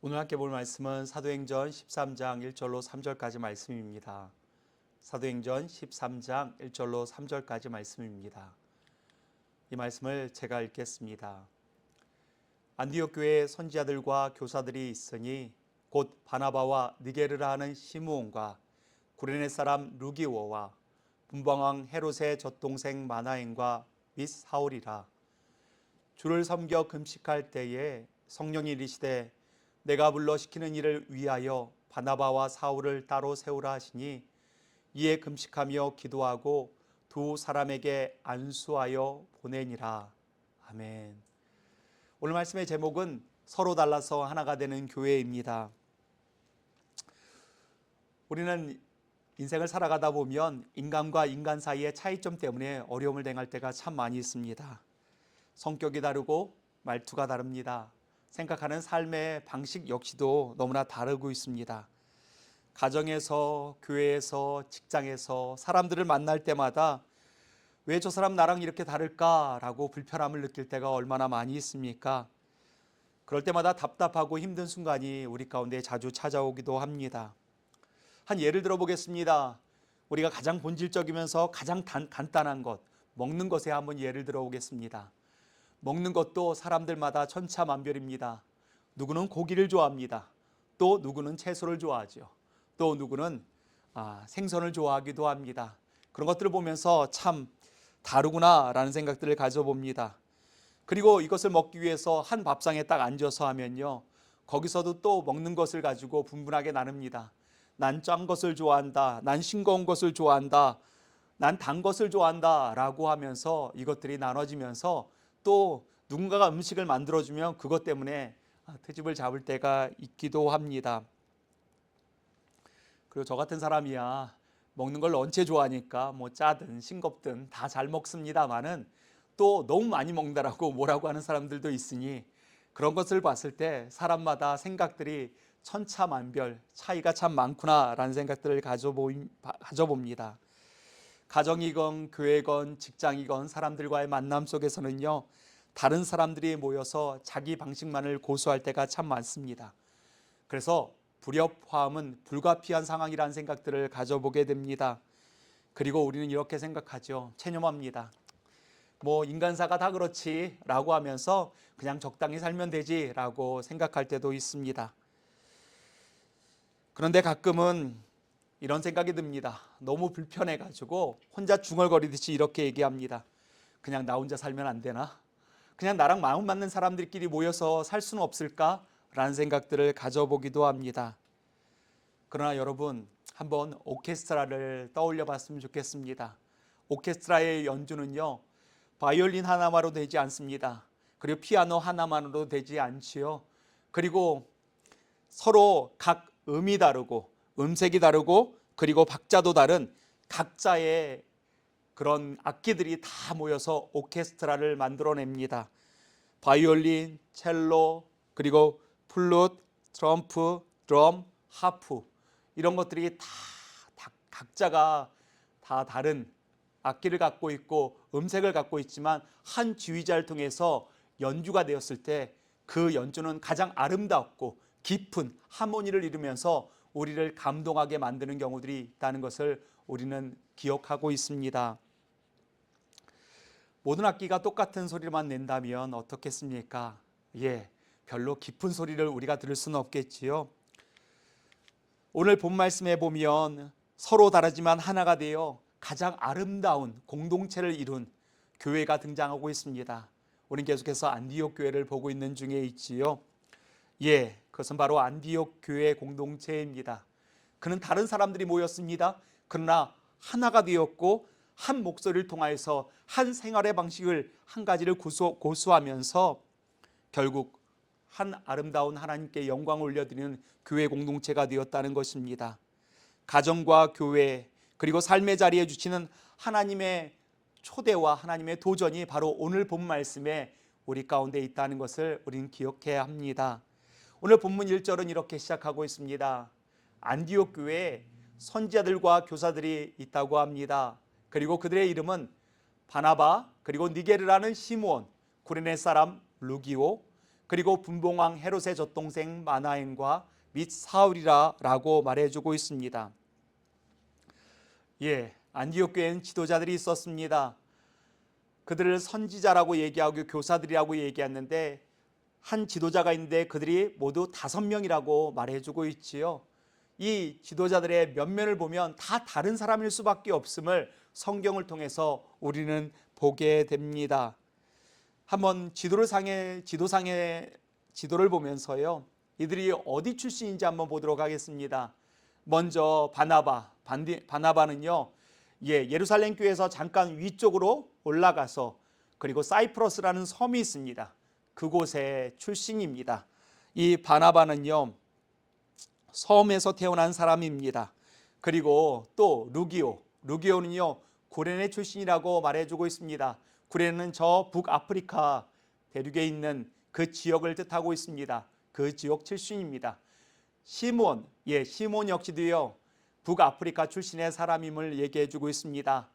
오늘 함께 볼 말씀은 사도행전 13장 1절로 3절까지 말씀입니다. 사도행전 13장 1절로 3절까지 말씀입니다. 이 말씀을 제가 읽겠습니다. 안디옥 교회에 선지자들과 교사들이 있으니 곧 바나바와 느게르라 하는 시므온과 구레네 사람 루기오와 분방왕 헤롯의 젖동생 마나엔과 및 사울이라. 주를 섬겨 금식할 때에 성령이 이르시되 내가 불러 시키는 일을 위하여 바나바와 사울을 따로 세우라 하시니 이에 금식하며 기도하고 두 사람에게 안수하여 보내니라. 아멘. 오늘 말씀의 제목은 서로 달라서 하나가 되는 교회입니다. 우리는 인생을 살아가다 보면 인간과 인간 사이의 차이점 때문에 어려움을 당할 때가 참 많이 있습니다. 성격이 다르고 말투가 다릅니다. 생각하는 삶의 방식 역시도 너무나 다르고 있습니다. 가정에서, 교회에서, 직장에서 사람들을 만날 때마다 왜 저 사람 나랑 이렇게 다를까라고 불편함을 느낄 때가 얼마나 많이 있습니까? 그럴 때마다 답답하고 힘든 순간이 우리 가운데 자주 찾아오기도 합니다. 한 예를 들어 보겠습니다. 우리가 가장 본질적이면서 가장 간단한 것, 먹는 것에 한번 예를 들어 보겠습니다. 먹는 것도 사람들마다 천차만별입니다. 누구는 고기를 좋아합니다. 또 누구는 채소를 좋아하죠. 또 누구는 생선을 좋아하기도 합니다. 그런 것들을 보면서 참 다르구나라는 생각들을 가져봅니다. 그리고 이것을 먹기 위해서 한 밥상에 딱 앉아서 하면요, 거기서도 또 먹는 것을 가지고 분분하게 나눕니다. 난 짠 것을 좋아한다. 난 싱거운 것을 좋아한다. 난 단 것을 좋아한다 라고 하면서 이것들이 나눠지면서 또 누군가가 음식을 만들어주면 그것 때문에 트집을 잡을 때가 있기도 합니다. 그리고 저 같은 사람이야 먹는 걸 원체 좋아하니까 뭐 짜든 싱겁든 다 잘 먹습니다만은 또 너무 많이 먹는다라고 뭐라고 하는 사람들도 있으니 그런 것을 봤을 때 사람마다 생각들이 천차만별 차이가 참 많구나라는 생각들을 가져봅니다. 가정이건 교회건 직장이건 사람들과의 만남 속에서는요, 다른 사람들이 모여서 자기 방식만을 고수할 때가 참 많습니다. 그래서 불협화음은 불가피한 상황이라는 생각들을 가져보게 됩니다. 그리고 우리는 이렇게 생각하죠. 체념합니다. 뭐 인간사가 다 그렇지 라고 하면서 그냥 적당히 살면 되지 라고 생각할 때도 있습니다. 그런데 가끔은 이런 생각이 듭니다. 너무 불편해가지고 혼자 중얼거리듯이 이렇게 얘기합니다. 그냥 나 혼자 살면 안 되나? 그냥 나랑 마음 맞는 사람들끼리 모여서 살 수는 없을까? 라는 생각들을 가져보기도 합니다. 그러나 여러분, 한번 오케스트라를 떠올려 봤으면 좋겠습니다. 오케스트라의 연주는요, 바이올린 하나만으로 되지 않습니다. 그리고 피아노 하나만으로 되지 않지요. 그리고 서로 각 음이 다르고 음색이 다르고 그리고 박자도 다른 각자의 그런 악기들이 다 모여서 오케스트라를 만들어냅니다. 바이올린, 첼로, 그리고 플룻, 트럼프, 드럼, 하프 이런 것들이 다 각자가 다 다른 악기를 갖고 있고 음색을 갖고 있지만 한 지휘자를 통해서 연주가 되었을 때 그 연주는 가장 아름답고 깊은 하모니를 이루면서 우리를 감동하게 만드는 경우들이 있다는 것을 우리는 기억하고 있습니다. 모든 악기가 똑같은 소리만 낸다면 어떻겠습니까? 별로 깊은 소리를 우리가 들을 수는 없겠지요. 오늘 본 말씀에 보면 서로 다르지만 하나가 되어 가장 아름다운 공동체를 이룬 교회가 등장하고 있습니다. 우리는 계속해서 안디옥 교회를 보고 있는 중에 있지요. 그것은 바로 안디옥 교회 공동체입니다. 그는 다른 사람들이 모였습니다. 그러나 하나가 되었고 한 목소리를 통하여서 한 생활의 방식을 한 가지를 고수하면서 결국 한 아름다운 하나님께 영광을 올려드리는 교회 공동체가 되었다는 것입니다. 가정과 교회 그리고 삶의 자리에 주시는 하나님의 초대와 하나님의 도전이 바로 오늘 본 말씀에 우리 가운데 있다는 것을 우리는 기억해야 합니다. 오늘 본문 1절은 이렇게 시작하고 있습니다. 안디옥 교회에 선지자들과 교사들이 있다고 합니다. 그리고 그들의 이름은 바나바, 그리고 니게르라는 시므온, 구레네 사람 루기오, 그리고 분봉왕 헤롯의 젖동생 마나엔과 및 사울이라라고 말해주고 있습니다. 안디옥 교회는 지도자들이 있었습니다. 그들을 선지자라고 얘기하고 교사들이라고 얘기했는데 한 지도자가 있는데 그들이 모두 5명이라고 말해주고 있지요. 이 지도자들의 면면을 보면 다 다른 사람일 수밖에 없음을 성경을 통해서 우리는 보게 됩니다. 한번 지도를 보면서요, 이들이 어디 출신인지 한번 보도록 하겠습니다. 먼저 바나바는요, 예루살렘 교회에서 잠깐 위쪽으로 올라가서 그리고 사이프러스라는 섬이 있습니다. 그곳의 출신입니다. 이 바나바는요, 섬에서 태어난 사람입니다. 그리고 또 루기오는요, 구레네 출신이라고 말해주고 있습니다. 구레네는 저 북아프리카 대륙에 있는 그 지역을 뜻하고 있습니다. 그 지역 출신입니다. 시몬 역시도요, 북아프리카 출신의 사람임을 얘기해주고 있습니다.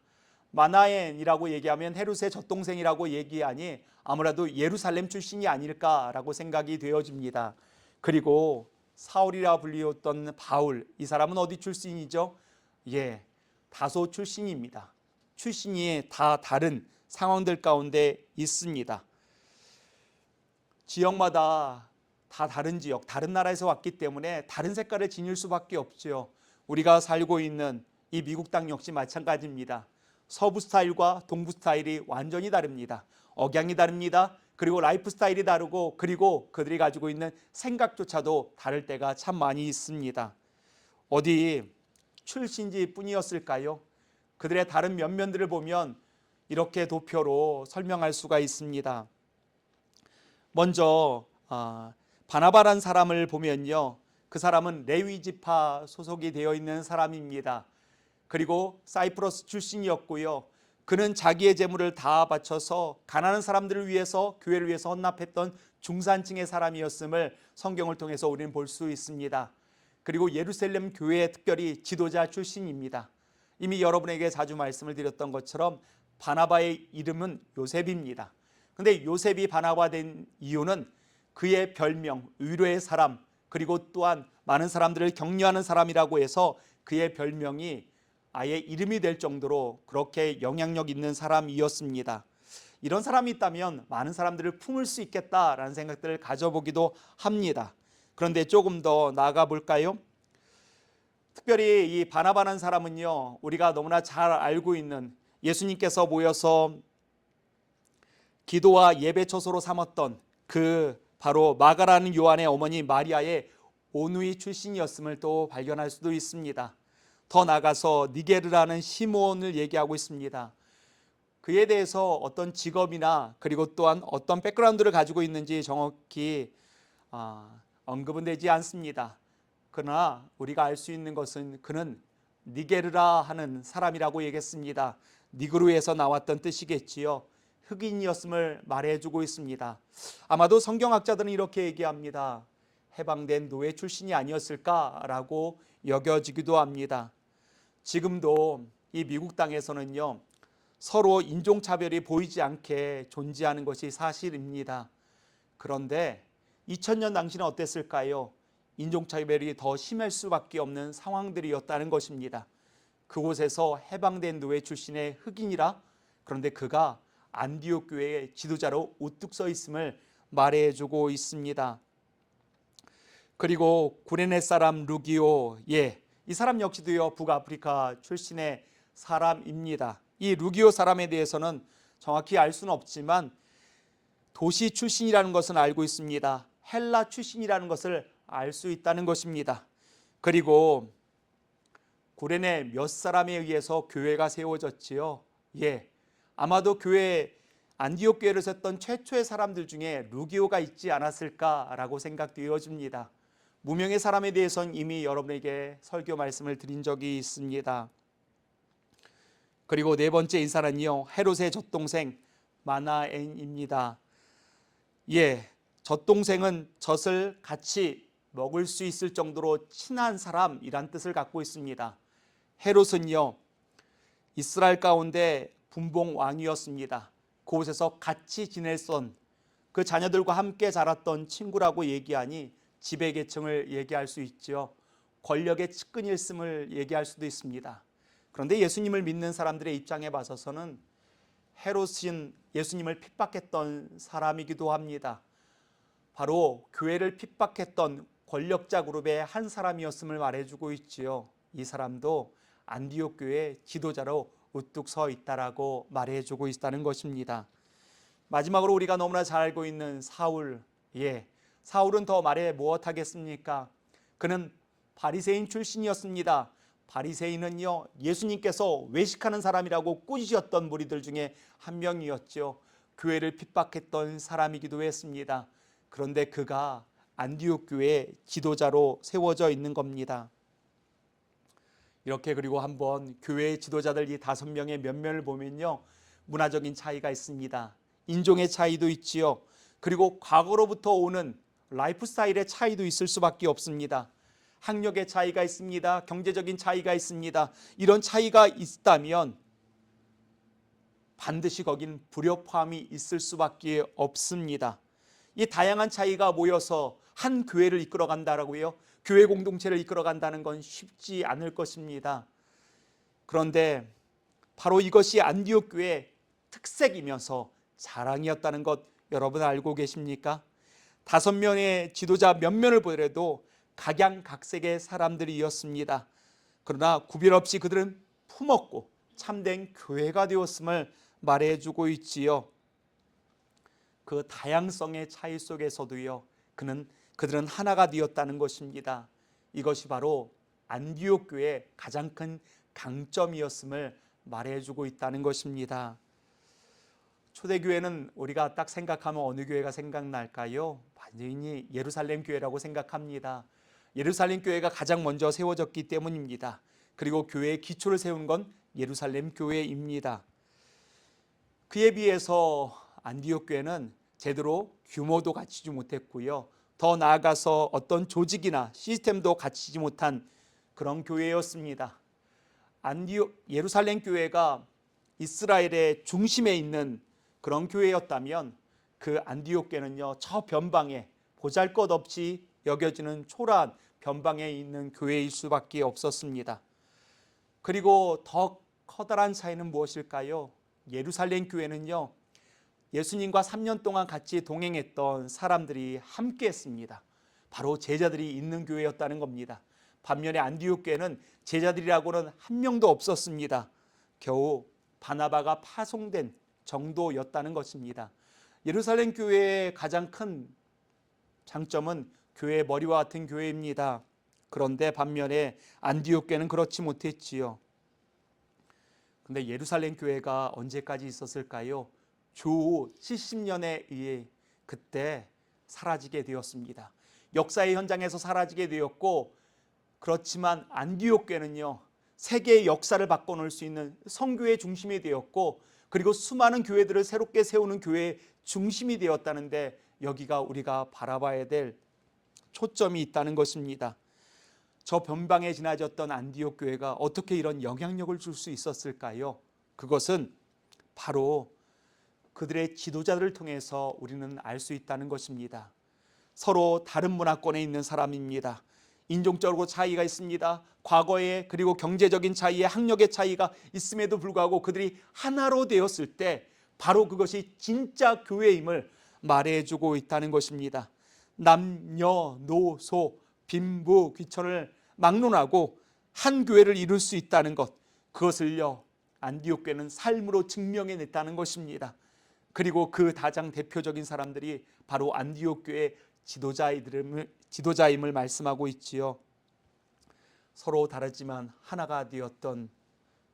마나엔이라고 얘기하면 헤롯의 젖동생이라고 얘기하니 아무래도 예루살렘 출신이 아닐까라고 생각이 되어집니다. 그리고 사울이라 불리웠던 바울, 이 사람은 어디 출신이죠? 다소 출신입니다. 출신이 다 다른 상황들 가운데 있습니다. 지역마다 다 다른 지역, 다른 나라에서 왔기 때문에 다른 색깔을 지닐 수밖에 없죠. 우리가 살고 있는 이 미국 땅 역시 마찬가지입니다. 서부 스타일과 동부 스타일이 완전히 다릅니다. 억양이 다릅니다. 그리고 라이프 스타일이 다르고, 그리고 그들이 가지고 있는 생각조차도 다를 때가 참 많이 있습니다. 어디 출신지 뿐이었을까요? 그들의 다른 면면들을 보면 이렇게 도표로 설명할 수가 있습니다. 먼저 바나바란 사람을 보면요, 그 사람은 레위 지파 소속이 되어 있는 사람입니다. 그리고 사이프러스 출신이었고요. 그는 자기의 재물을 다 바쳐서 가난한 사람들을 위해서, 교회를 위해서 헌납했던 중산층의 사람이었음을 성경을 통해서 우리는 볼 수 있습니다. 그리고 예루살렘 교회의 특별히 지도자 출신입니다. 이미 여러분에게 자주 말씀을 드렸던 것처럼 바나바의 이름은 요셉입니다. 그런데 요셉이 바나바 된 이유는 그의 별명, 의로의 사람, 그리고 또한 많은 사람들을 격려하는 사람이라고 해서 그의 별명이 아예 이름이 될 정도로 그렇게 영향력 있는 사람이었습니다. 이런 사람이 있다면 많은 사람들을 품을 수 있겠다라는 생각들을 가져보기도 합니다. 그런데 조금 더 나아가 볼까요? 특별히 이 바나바라는 사람은요, 우리가 너무나 잘 알고 있는 예수님께서 모여서 기도와 예배 처소로 삼았던 그 바로 마가라는 요한의 어머니 마리아의 오누이 출신이었음을 또 발견할 수도 있습니다. 더 나아가서 니게르라는 시몬을 얘기하고 있습니다. 그에 대해서 어떤 직업이나 그리고 또한 어떤 백그라운드를 가지고 있는지 정확히 언급은 되지 않습니다. 그러나 우리가 알 수 있는 것은 그는 니게르라 하는 사람이라고 얘기했습니다. 니그루에서 나왔던 뜻이겠지요. 흑인이었음을 말해주고 있습니다. 아마도 성경학자들은 이렇게 얘기합니다. 해방된 노예 출신이 아니었을까라고 여겨지기도 합니다. 지금도 이 미국 땅에서는요, 서로 인종차별이 보이지 않게 존재하는 것이 사실입니다. 그런데 2000년 당시는 어땠을까요? 인종차별이 더 심할 수밖에 없는 상황들이었다는 것입니다. 그곳에서 해방된 노예 출신의 흑인이라, 그런데 그가 안디옥 교회의 지도자로 우뚝 서 있음을 말해주고 있습니다. 그리고 구레네 사람 루기오, 이 사람 역시도요, 북아프리카 출신의 사람입니다. 이 루기오 사람에 대해서는 정확히 알 수는 없지만 도시 출신이라는 것은 알고 있습니다. 헬라 출신이라는 것을 알 수 있다는 것입니다. 그리고 구레네 몇 사람에 의해서 교회가 세워졌지요. 아마도 안디옥 교회를 섰던 최초의 사람들 중에 루기오가 있지 않았을까라고 생각되어집니다. 무명의 사람에 대해서는 이미 여러분에게 설교 말씀을 드린 적이 있습니다. 그리고 네 번째 인사는요, 헤롯의 젖동생 마나엔입니다. 젖동생은 젖을 같이 먹을 수 있을 정도로 친한 사람이란 뜻을 갖고 있습니다. 헤롯은요, 이스라엘 가운데 분봉 왕이었습니다. 그곳에서 같이 지냈던 그 자녀들과 함께 자랐던 친구라고 얘기하니 지배계층을 얘기할 수 있죠. 권력의 측근일심을 얘기할 수도 있습니다. 그런데 예수님을 믿는 사람들의 입장에 봐서는 헤롯은 예수님을 핍박했던 사람이기도 합니다. 바로 교회를 핍박했던 권력자 그룹의 한 사람이었음을 말해주고 있지요. 이 사람도 안디옥 교회의 지도자로 우뚝 서 있다라고 말해주고 있다는 것입니다. 마지막으로 우리가 너무나 잘 알고 있는 사울, 사울은 더 말해 무엇하겠습니까? 그는 바리새인 출신이었습니다. 바리새인은요, 예수님께서 외식하는 사람이라고 꾸짖었던 무리들 중에 한 명이었죠. 교회를 핍박했던 사람이기도 했습니다. 그런데 그가 안디옥 교회의 지도자로 세워져 있는 겁니다. 이렇게 그리고 한번 교회의 지도자들 이 5명의 면면을 보면요, 문화적인 차이가 있습니다. 인종의 차이도 있지요. 그리고 과거로부터 오는 라이프 스타일의 차이도 있을 수밖에 없습니다. 학력의 차이가 있습니다. 경제적인 차이가 있습니다. 이런 차이가 있다면 반드시 거긴 불협화음이 있을 수밖에 없습니다. 이 다양한 차이가 모여서 한 교회를 이끌어 간다라고요. 교회 공동체를 이끌어 간다는 건 쉽지 않을 것입니다. 그런데 바로 이것이 안디옥 교회의 특색이면서 자랑이었다는 것 여러분 알고 계십니까? 5명의 지도자 면면을 보더라도 각양각색의 사람들이었습니다. 그러나 구별 없이 그들은 품었고 참된 교회가 되었음을 말해주고 있지요. 그 다양성의 차이 속에서도요, 그들은 하나가 되었다는 것입니다. 이것이 바로 안디옥 교회의 가장 큰 강점이었음을 말해주고 있다는 것입니다. 초대교회는 우리가 딱 생각하면 어느 교회가 생각날까요? 반드시 예루살렘 교회라고 생각합니다. 예루살렘 교회가 가장 먼저 세워졌기 때문입니다. 그리고 교회의 기초를 세운 건 예루살렘 교회입니다. 그에 비해서 안디옥 교회는 제대로 규모도 갖추지 못했고요. 더 나아가서 어떤 조직이나 시스템도 갖추지 못한 그런 교회였습니다. 예루살렘 교회가 이스라엘의 중심에 있는 그런 교회였다면 그 안디옥 교회는요, 저 변방에 보잘것없이 여겨지는 초라한 변방에 있는 교회일 수밖에 없었습니다. 그리고 더 커다란 차이는 무엇일까요? 예루살렘 교회는요, 예수님과 3년 동안 같이 동행했던 사람들이 함께 했습니다. 바로 제자들이 있는 교회였다는 겁니다. 반면에 안디옥 교회는 제자들이라고는 한 명도 없었습니다. 겨우 바나바가 파송된 정도였다는 것입니다. 예루살렘 교회의 가장 큰 장점은 교회의 머리와 같은 교회입니다. 그런데 반면에 안디옥 교회는 그렇지 못했지요. 그런데 예루살렘 교회가 언제까지 있었을까요? 주 70년에 의해 그때 사라지게 되었습니다. 역사의 현장에서 사라지게 되었고, 그렇지만 안디옥 교회는요, 세계의 역사를 바꿔놓을 수 있는 성교의 중심이 되었고, 그리고 수많은 교회들을 새롭게 세우는 교회의 중심이 되었다는데, 여기가 우리가 바라봐야 될 초점이 있다는 것입니다. 저 변방에 지나졌던 안디옥 교회가 어떻게 이런 영향력을 줄 수 있었을까요? 그것은 바로 그들의 지도자들을 통해서 우리는 알 수 있다는 것입니다. 서로 다른 문화권에 있는 사람입니다. 인종적으로 차이가 있습니다. 과거에 그리고 경제적인 차이에 학력의 차이가 있음에도 불구하고 그들이 하나로 되었을 때 바로 그것이 진짜 교회임을 말해주고 있다는 것입니다. 남녀노소 빈부 귀천을 막론하고 한 교회를 이룰 수 있다는 것, 그것을요 안디옥 교회는 삶으로 증명해냈다는 것입니다. 그리고 그 가장 대표적인 사람들이 바로 안디옥 교회의 지도자임을 말씀하고 있지요. 서로 다르지만 하나가 되었던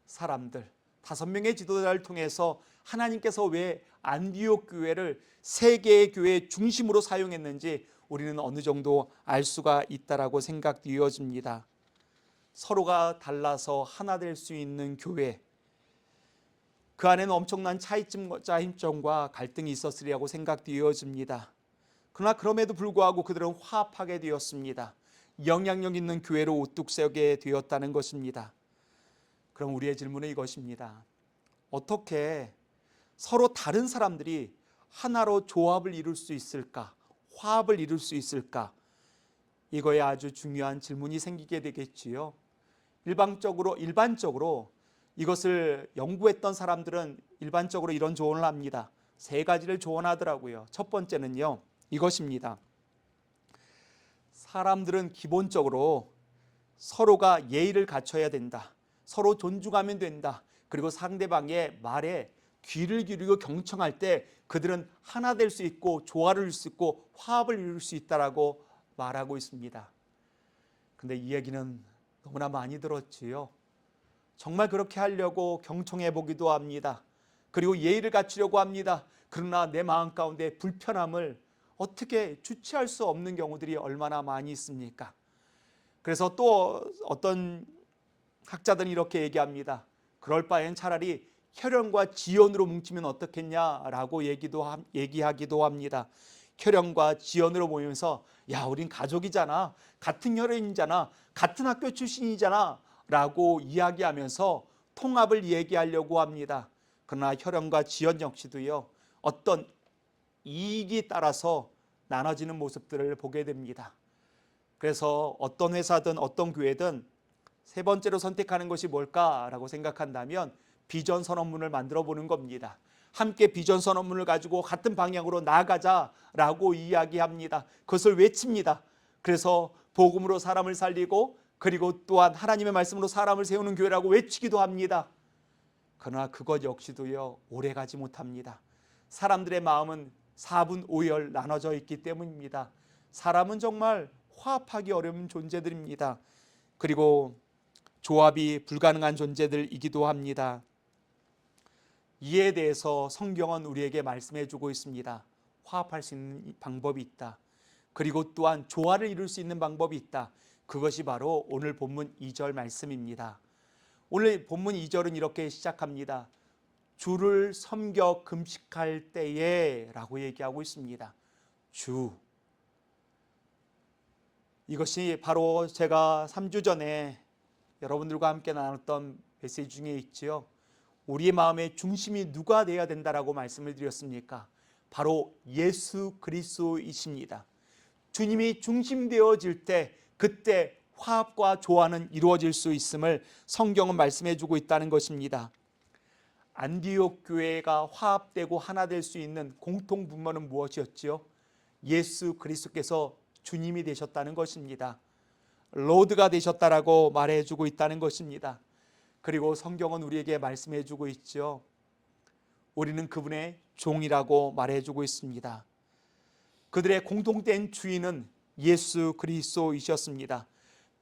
사람들, 5명의 지도자를 통해서 하나님께서 왜 안디옥 교회를 세계의 교회의 중심으로 사용했는지 우리는 어느 정도 알 수가 있다라고 생각되어집니다. 서로가 달라서 하나 될 수 있는 교회, 그 안에는 엄청난 차이점과 갈등이 있었으리라고 생각되어집니다. 그러나 그럼에도 불구하고 그들은 화합하게 되었습니다. 영향력 있는 교회로 우뚝 서게 되었다는 것입니다. 그럼 우리의 질문은 이것입니다. 어떻게 서로 다른 사람들이 하나로 조합을 이룰 수 있을까? 화합을 이룰 수 있을까? 이거에 아주 중요한 질문이 생기게 되겠지요. 일반적으로 이것을 연구했던 사람들은 일반적으로 이런 조언을 합니다. 세 가지를 조언하더라고요. 첫 번째는요, 이것입니다. 사람들은 기본적으로 서로가 예의를 갖춰야 된다. 서로 존중하면 된다. 그리고 상대방의 말에 귀를 기울이고 경청할 때 그들은 하나 될 수 있고 조화를 이룰 수 있고 화합을 이룰 수 있다라고 말하고 있습니다. 근데 이 얘기는 너무나 많이 들었지요. 정말 그렇게 하려고 경청해 보기도 합니다. 그리고 예의를 갖추려고 합니다. 그러나 내 마음 가운데 불편함을 어떻게 주체할 수 없는 경우들이 얼마나 많이 있습니까? 그래서 또 어떤 학자들은 이렇게 얘기합니다. 그럴 바엔 차라리 혈연과 지연으로 뭉치면 어떻겠냐라고 얘기하기도 합니다. 혈연과 지연으로 모이면서 야, 우린 가족이잖아, 같은 혈연이잖아, 같은 학교 출신이잖아 라고 이야기하면서 통합을 얘기하려고 합니다. 그러나 혈연과 지연 역시도요, 어떤 이익이 따라서 나눠지는 모습들을 보게 됩니다. 그래서 어떤 회사든 어떤 교회든 세 번째로 선택하는 것이 뭘까라고 생각한다면 비전 선언문을 만들어 보는 겁니다. 함께 비전 선언문을 가지고 같은 방향으로 나아가자라고 이야기합니다. 그것을 외칩니다. 그래서 복음으로 사람을 살리고 그리고 또한 하나님의 말씀으로 사람을 세우는 교회라고 외치기도 합니다. 그러나 그것 역시도요, 오래가지 못합니다. 사람들의 마음은 4분 5열 나눠져 있기 때문입니다. 사람은 정말 화합하기 어려운 존재들입니다. 그리고 조합이 불가능한 존재들이기도 합니다. 이에 대해서 성경은 우리에게 말씀해 주고 있습니다. 화합할 수 있는 방법이 있다. 그리고 또한 조화를 이룰 수 있는 방법이 있다. 그것이 바로 오늘 본문 2절 말씀입니다. 오늘 본문 2절은 이렇게 시작합니다. 주를 섬겨 금식할 때에 라고 얘기하고 있습니다. 주. 이것이 바로 제가 3주 전에 여러분들과 함께 나눴던 메시지 중에 있지요. 우리의 마음의 중심이 누가 되어야 된다라고 말씀을 드렸습니까? 바로 예수 그리스도이십니다. 주님이 중심되어질 때 그때 화합과 조화는 이루어질 수 있음을 성경은 말씀해 주고 있다는 것입니다. 안디옥 교회가 화합되고 하나 될 수 있는 공통 분모는 무엇이었지요? 예수 그리스도께서 주님이 되셨다는 것입니다. 로드가 되셨다라고 말해주고 있다는 것입니다. 그리고 성경은 우리에게 말씀해주고 있죠. 우리는 그분의 종이라고 말해주고 있습니다. 그들의 공통된 주인은 예수 그리스도이셨습니다.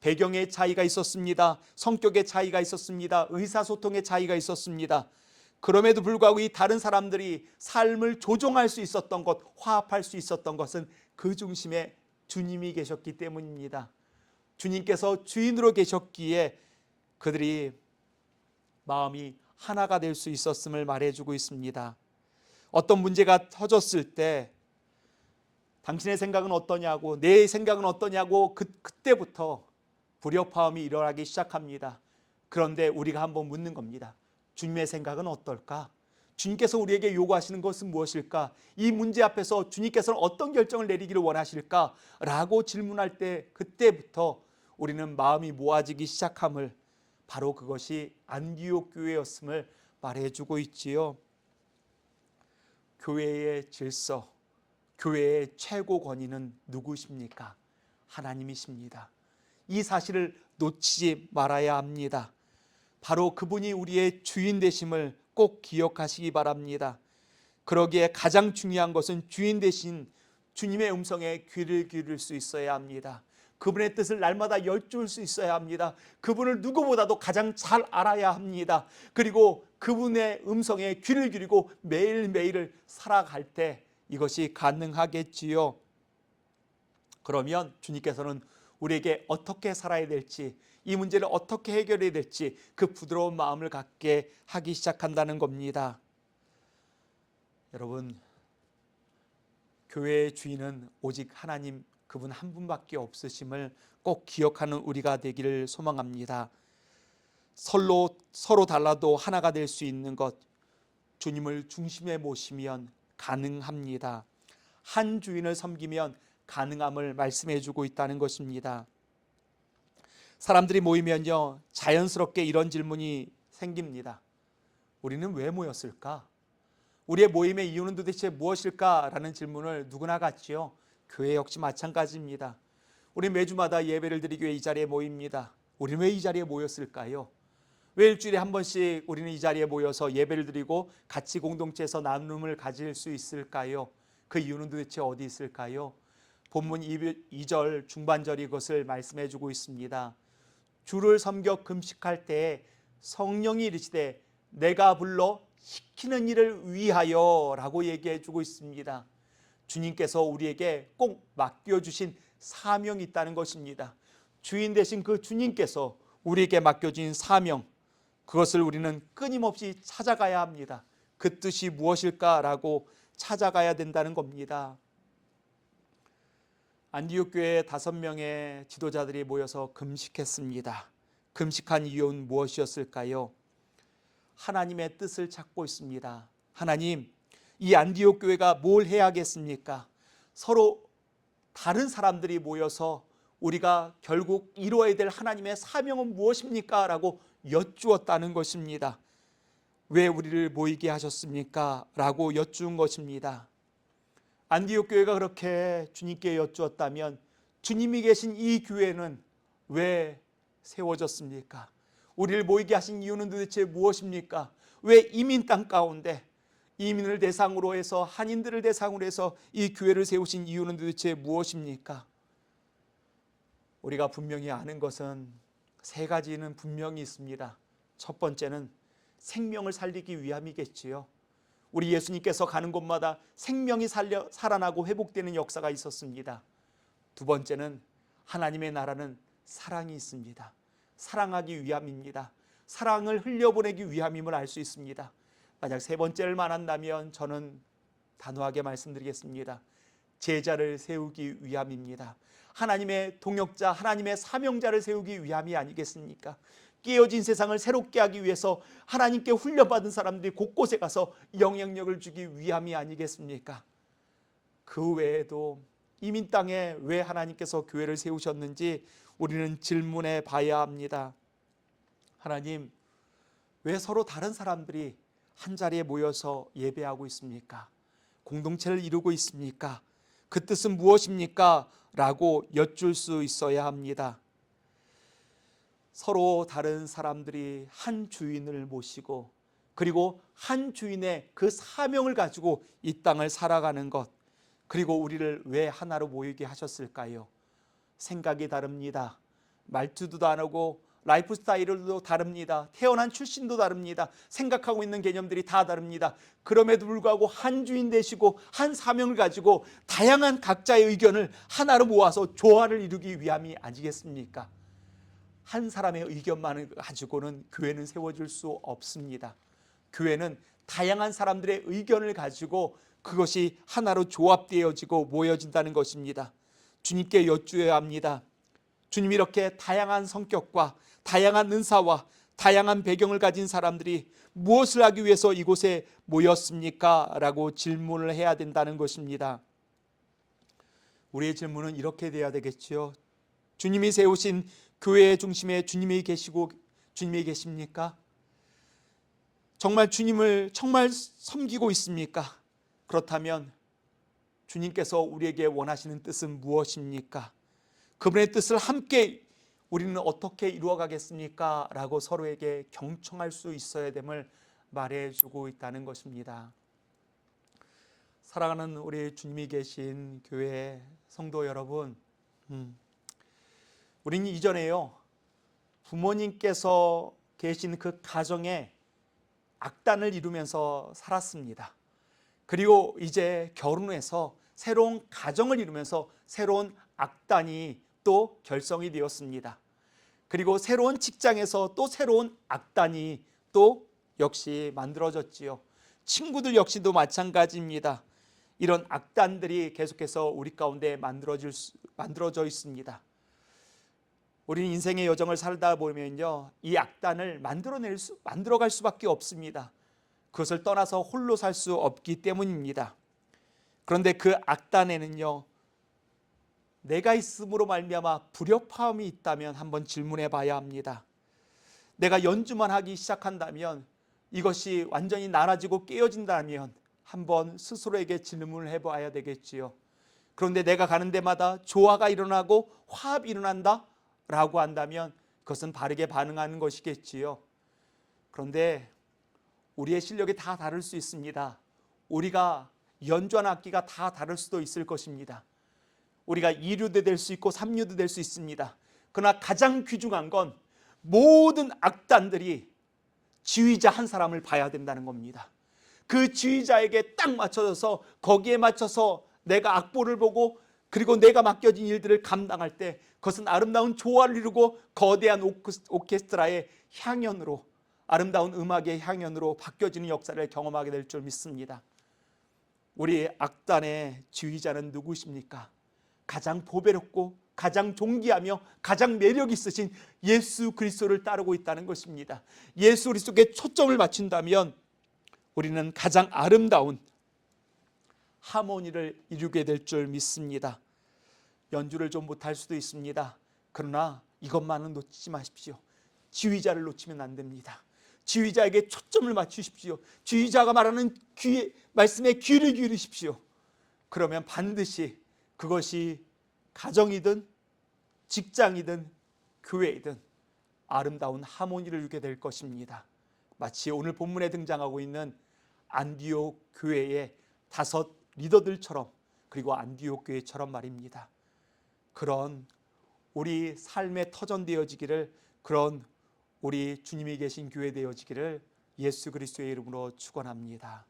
배경의 차이가 있었습니다. 성격의 차이가 있었습니다. 의사소통의 차이가 있었습니다. 그럼에도 불구하고 이 다른 사람들이 삶을 조종할 수 있었던 것, 화합할 수 있었던 것은 그 중심에 주님이 계셨기 때문입니다. 주님께서 주인으로 계셨기에 그들이 마음이 하나가 될 수 있었음을 말해주고 있습니다. 어떤 문제가 터졌을 때 당신의 생각은 어떠냐고, 내 생각은 어떠냐고 그때부터 불협화음이 일어나기 시작합니다. 그런데 우리가 한번 묻는 겁니다. 주님의 생각은 어떨까? 주님께서 우리에게 요구하시는 것은 무엇일까? 이 문제 앞에서 주님께서는 어떤 결정을 내리기를 원하실까? 라고 질문할 때 그때부터 우리는 마음이 모아지기 시작함을, 바로 그것이 안디옥 교회였음을 말해주고 있지요. 교회의 질서, 교회의 최고 권위는 누구십니까? 하나님이십니다. 이 사실을 놓치지 말아야 합니다. 바로 그분이 우리의 주인 되심을 꼭 기억하시기 바랍니다. 그러기에 가장 중요한 것은 주인 되신 주님의 음성에 귀를 기울일 수 있어야 합니다. 그분의 뜻을 날마다 여쭐 수 있어야 합니다. 그분을 누구보다도 가장 잘 알아야 합니다. 그리고 그분의 음성에 귀를 기울이고 매일매일을 살아갈 때 이것이 가능하겠지요. 그러면 주님께서는 우리에게 어떻게 살아야 될지, 이 문제를 어떻게 해결해야 될지 그 부드러운 마음을 갖게 하기 시작한다는 겁니다. 여러분, 교회의 주인은 오직 하나님, 그분 한 분밖에 없으심을 꼭 기억하는 우리가 되기를 소망합니다. 서로 달라도 하나가 될 수 있는 것, 주님을 중심에 모시면 가능합니다. 한 주인을 섬기면 가능함을 말씀해 주고 있다는 것입니다. 사람들이 모이면요, 자연스럽게 이런 질문이 생깁니다. 우리는 왜 모였을까? 우리의 모임의 이유는 도대체 무엇일까? 라는 질문을 누구나 갖지요. 교회 역시 마찬가지입니다. 우리 매주마다 예배를 드리기 위해 이 자리에 모입니다. 우리는 왜 이 자리에 모였을까요? 왜 일주일에 한 번씩 우리는 이 자리에 모여서 예배를 드리고 같이 공동체에서 나눔을 가질 수 있을까요? 그 이유는 도대체 어디 있을까요? 본문 2절 중반절이 그것을 말씀해 주고 있습니다. 주를 섬겨 금식할 때에 성령이 이르시되 내가 불러 시키는 일을 위하여 라고 얘기해 주고 있습니다. 주님께서 우리에게 꼭 맡겨주신 사명이 있다는 것입니다. 주인 되신 그 주님께서 우리에게 맡겨진 사명, 그것을 우리는 끊임없이 찾아가야 합니다. 그 뜻이 무엇일까라고 찾아가야 된다는 겁니다. 안디옥 교회에 5명의 지도자들이 모여서 금식했습니다. 금식한 이유는 무엇이었을까요? 하나님의 뜻을 찾고 있습니다. 하나님, 이 안디옥 교회가 뭘 해야겠습니까? 서로 다른 사람들이 모여서 우리가 결국 이루어야 될 하나님의 사명은 무엇입니까? 라고 여쭈었다는 것입니다. 왜 우리를 모이게 하셨습니까? 라고 여쭈은 것입니다. 안디옥 교회가 그렇게 주님께 여쭈었다면 주님이 계신 이 교회는 왜 세워졌습니까? 우리를 모이게 하신 이유는 도대체 무엇입니까? 왜 이민 땅 가운데 이민을 대상으로 해서 한인들을 대상으로 해서 이 교회를 세우신 이유는 도대체 무엇입니까? 우리가 분명히 아는 것은 3가지는 분명히 있습니다. 첫 번째는 생명을 살리기 위함이겠지요. 우리 예수님께서 가는 곳마다 생명이 살아나고 회복되는 역사가 있었습니다. 두 번째는 하나님의 나라는 사랑이 있습니다. 사랑하기 위함입니다. 사랑을 흘려보내기 위함임을 알 수 있습니다. 만약 3번째를 말한다면 저는 단호하게 말씀드리겠습니다. 제자를 세우기 위함입니다. 하나님의 동역자, 하나님의 사명자를 세우기 위함이 아니겠습니까? 깨어진 세상을 새롭게 하기 위해서 하나님께 훈련받은 사람들이 곳곳에 가서 영향력을 주기 위함이 아니겠습니까? 그 외에도 이민 땅에 왜 하나님께서 교회를 세우셨는지 우리는 질문해 봐야 합니다. 하나님, 왜 서로 다른 사람들이 한 자리에 모여서 예배하고 있습니까? 공동체를 이루고 있습니까? 그 뜻은 무엇입니까? 라고 여쭐 수 있어야 합니다. 서로 다른 사람들이 한 주인을 모시고 그리고 한 주인의 그 사명을 가지고 이 땅을 살아가는 것, 그리고 우리를 왜 하나로 모이게 하셨을까요? 생각이 다릅니다. 말투도 다르고 라이프 스타일도 다릅니다. 태어난 출신도 다릅니다. 생각하고 있는 개념들이 다 다릅니다. 그럼에도 불구하고 한 주인 되시고 한 사명을 가지고 다양한 각자의 의견을 하나로 모아서 조화를 이루기 위함이 아니겠습니까? 한 사람의 의견만을 가지고는 교회는 세워질 수 없습니다. 교회는 다양한 사람들의 의견을 가지고 그것이 하나로 조합되어지고 모여진다는 것입니다. 주님께 여쭈어야 합니다. 주님이 이렇게 다양한 성격과 다양한 은사와 다양한 배경을 가진 사람들이 무엇을 하기 위해서 이곳에 모였습니까? 라고 질문을 해야 된다는 것입니다. 우리의 질문은 이렇게 돼야 되겠지요. 주님이 세우신 교회의 중심에 주님이 계십니까? 정말 주님을 정말 섬기고 있습니까? 그렇다면 주님께서 우리에게 원하시는 뜻은 무엇입니까? 그분의 뜻을 함께 우리는 어떻게 이루어가겠습니까? 라고 서로에게 경청할 수 있어야 됨을 말해주고 있다는 것입니다. 사랑하는 우리 주님이 계신 교회 성도 여러분, 우리는 이전에요, 부모님께서 계신 그 가정에 악단을 이루면서 살았습니다. 그리고 이제 결혼해서 새로운 가정을 이루면서 새로운 악단이 또 결성이 되었습니다. 그리고 새로운 직장에서 또 새로운 악단이 또 역시 만들어졌지요. 친구들 역시도 마찬가지입니다. 이런 악단들이 계속해서 우리 가운데 만들어져 있습니다. 우리는 인생의 여정을 살다 보면요, 이 악단을 만들어갈 수밖에 없습니다. 그것을 떠나서 홀로 살 수 없기 때문입니다. 그런데 그 악단에는요, 내가 있음으로 말미암아 불협화음이 있다면 한번 질문해 봐야 합니다. 내가 연주만 하기 시작한다면, 이것이 완전히 나눠지고 깨어진다면 한번 스스로에게 질문을 해봐야 되겠지요. 그런데 내가 가는 데마다 조화가 일어나고 화합이 일어난다 라고 한다면 그것은 바르게 반응하는 것이겠지요. 그런데 우리의 실력이 다 다를 수 있습니다. 우리가 연주하는 악기가 다 다를 수도 있을 것입니다. 우리가 2류도 될 수 있고 3류도 될 수 있습니다. 그러나 가장 귀중한 건 모든 악단들이 지휘자 한 사람을 봐야 된다는 겁니다. 그 지휘자에게 딱 맞춰져서 거기에 맞춰서 내가 악보를 보고 그리고 내가 맡겨진 일들을 감당할 때 그것은 아름다운 조화를 이루고 거대한 오케스트라의 향연으로, 아름다운 음악의 향연으로 바뀌어지는 역사를 경험하게 될 줄 믿습니다. 우리 악단의 지휘자는 누구십니까? 가장 보배롭고 가장 존귀하며 가장 매력 있으신 예수 그리스도를 따르고 있다는 것입니다. 예수 그리스도께 초점을 맞춘다면 우리는 가장 아름다운 하모니를 이루게 될 줄 믿습니다. 연주를 좀 못할 수도 있습니다. 그러나 이것만은 놓치지 마십시오. 지휘자를 놓치면 안 됩니다. 지휘자에게 초점을 맞추십시오. 지휘자가 말하는 말씀에 귀를 기울이십시오. 그러면 반드시 그것이 가정이든 직장이든 교회이든 아름다운 하모니를 이루게 될 것입니다. 마치 오늘 본문에 등장하고 있는 안디옥 교회의 5 리더들처럼, 그리고 안디옥 교회처럼 말입니다. 그런 우리 삶의 터전 되어지기를, 그런 우리 주님이 계신 교회 되어지기를 예수 그리스도의 이름으로 축원합니다.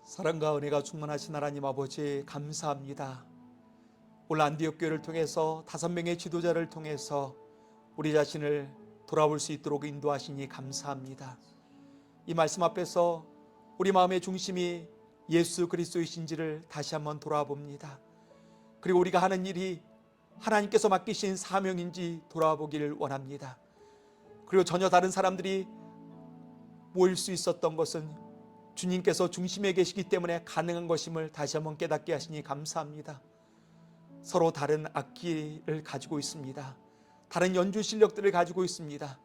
사랑과 은혜가 충만하신 하나님 아버지, 감사합니다. 오늘 안디옥 교회를 통해서 5명의 지도자를 통해서 우리 자신을 돌아볼 수 있도록 인도하시니 감사합니다. 이 말씀 앞에서 우리 마음의 중심이 예수 그리스도이신지를 다시 한번 돌아봅니다. 그리고 우리가 하는 일이 하나님께서 맡기신 사명인지 돌아보기를 원합니다. 그리고 전혀 다른 사람들이 모일 수 있었던 것은 주님께서 중심에 계시기 때문에 가능한 것임을 다시 한번 깨닫게 하시니 감사합니다. 서로 다른 악기를 가지고 있습니다. 다른 연주 실력들을 가지고 있습니다.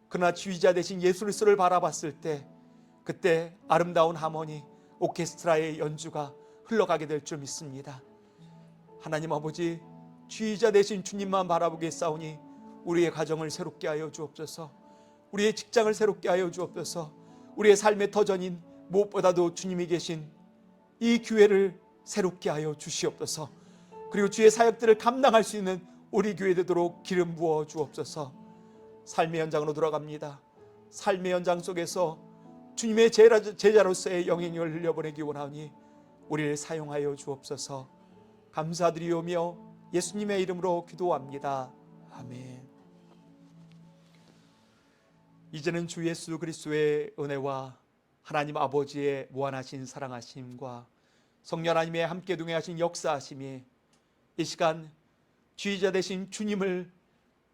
그러나 지휘자 되신 예수 그리스도를 바라봤을 때 그때 아름다운 하모니, 오케스트라의 연주가 흘러가게 될 줄 믿습니다. 하나님 아버지, 지휘자 되신 주님만 바라보게 싸우니 우리의 가정을 새롭게 하여 주옵소서. 우리의 직장을 새롭게 하여 주옵소서. 우리의 삶의 터전인 무엇보다도 주님이 계신 이 교회를 새롭게 하여 주시옵소서. 그리고 주의 사역들을 감당할 수 있는 우리 교회 되도록 기름 부어 주옵소서. 삶의 현장으로 돌아갑니다. 삶의 현장 속에서 주님의 제자로서의 영향력을 흘려보내기 원하니 우리를 사용하여 주옵소서. 감사드리오며 예수님의 이름으로 기도합니다. 아멘. 이제는 주 예수 그리스도의 은혜와 하나님 아버지의 무한하신 사랑하심과 성령 하나님의 함께 동행하신 역사하심이 이 시간 지휘자 되신 주님을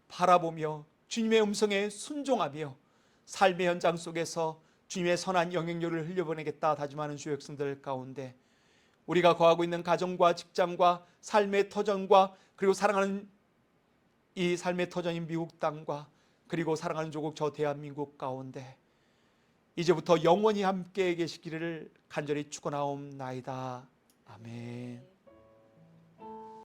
바라보며 주님의 음성에 순종하며 삶의 현장 속에서 주님의 선한 영향력을 흘려보내겠다 다짐하는 주의 백성들 가운데 우리가 거하고 있는 가정과 직장과 삶의 터전과 그리고 사랑하는 이 삶의 터전인 미국 땅과 그리고 사랑하는 조국 저 대한민국 가운데 이제부터 영원히 함께 계시기를 간절히 축원하옵나이다. 아멘.